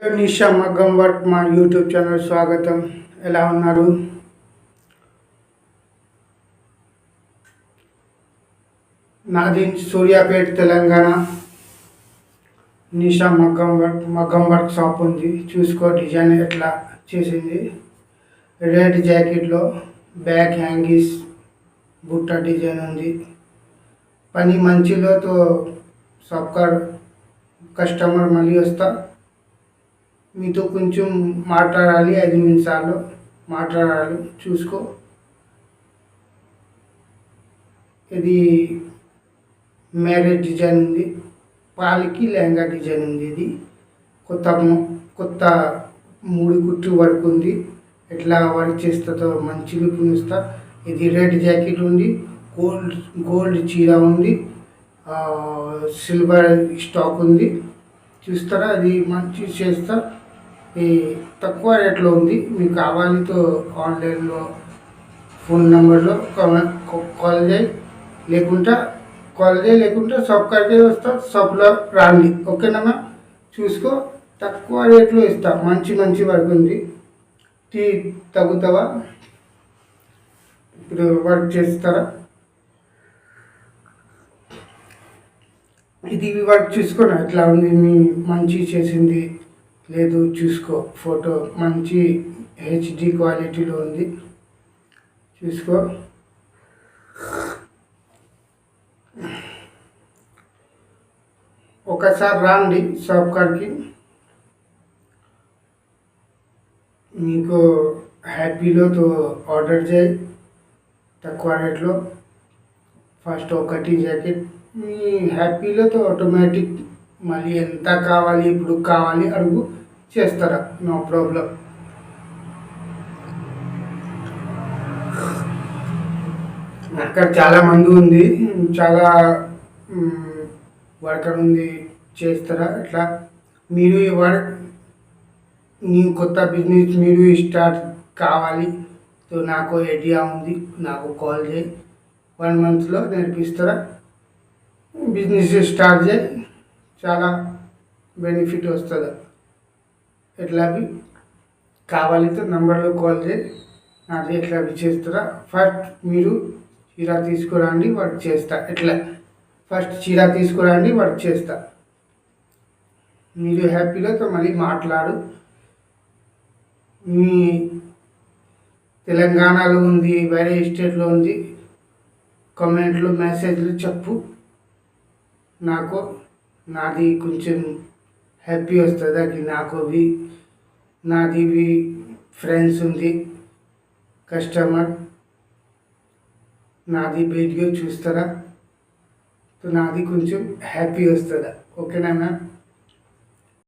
నిషా మగ్గం వర్క్ మా YouTube channel స్వాగతం. ఎలా ఉన్నారు? నాది సూర్యాపేట తెలంగాణ. నిషా మగ్గం వర్క్ షాప్ ఉంది. చూసుకో డిజైన్ ఎట్లా చేసింది. రెడ్ జాకెట్లో బ్యాక్ హ్యాంగీస్ బుట్ట డిజైన్ ఉంది. పని మంచిలో తో సబ్కార్ కస్టమర్ మళ్ళీ వస్తా. మీతో కొంచెం మాట్లాడాలి, 5 నిమిషాలు మాట్లాడాలి. చూసుకో. ఇది మ్యారేజ్ డిజైన్ ఉంది. పాలకి లెహంగా డిజైన్ ఉంది. ఇది కొత్త 3 కుట్టు వర్క్ ఉంది. ఎట్లా వర్క్ చేస్తుందో మంచి లుక్ ఇస్తా. ఇది రెడ్ జాకెట్ ఉంది. గోల్డ్ చీర ఉంది. సిల్వర్ స్టాక్ ఉంది. చూస్తారా? అది మంచి చేస్తా. ఈ తక్కువ రేట్లో ఉంది. మీకు కావాలితో ఆన్లైన్లో ఫోన్ నెంబర్లో కాల్ చేయి. లేకుంటే షాప్ కాడికే వస్తా. షాప్లో రాండి. ఓకేనా? చూసుకో. తక్కువ రేట్లో ఇస్తా. మంచి వర్క్ ఉంది. టీ తగ్గుతావా? ఇప్పుడు వర్క్ చేస్తారా? ఇది వర్క్ చూసుకోండి ఎట్లా ఉంది. మీ మంచి చేసింది లేదు చూసుకో. ఫోటో మంచి హెచ్డి క్వాలిటీలో ఉంది. చూసుకో. ఒకసారి రాండి షాప్ కాడికి. మీకు హ్యాపీలో ఆర్డర్ చేయి తక్కువ రేట్లో. ఫస్ట్ ఒకటి జాకెట్ మీ హ్యాపీలో ఆటోమేటిక్ మళ్ళీ ఎంత కావాలి, ఇప్పుడు కావాలి అడుగు, చేస్తారా? No problem. అక్కడ చాలా మంది ఉంది. చాలా వర్కర్ ఉంది. చేస్తారా? ఇట్లా మీరు నీ కొత్త బిజినెస్ మీరు స్టార్ట్ కావాలి. నాకు ఐడియా ఉంది. నాకు కాల్ చేయి. 1 మంత్లో నేర్పిస్తారా? బిజినెస్ స్టార్ట్ చేయి. చాలా బెనిఫిట్ వస్తుంది. ఎట్లా కావాలితో నంబర్లో కాల్ చేయి. నాకు ఎట్లా చేస్తారా? ఫస్ట్ మీరు చీర తీసుకురండి, వర్క్ చేస్తా. ఫస్ట్ చీర తీసుకురండి, వర్క్ చేస్తా. మీరు హ్యాపీలో మళ్ళీ మాట్లాడు. మీ తెలంగాణలో ఉంది, వేరే స్టేట్లో ఉంది, కామెంట్లు మెసేజ్లు చెప్పు. నాది కొంచెం హ్యాపీ వస్తుంది. అది నాది ఫ్రెండ్స్ ఉంది, కస్టమర్ నాది వీడియో చూస్తారా? నాది కొంచెం హ్యాపీ వస్తుందా? ఓకేనా మ్యామ్?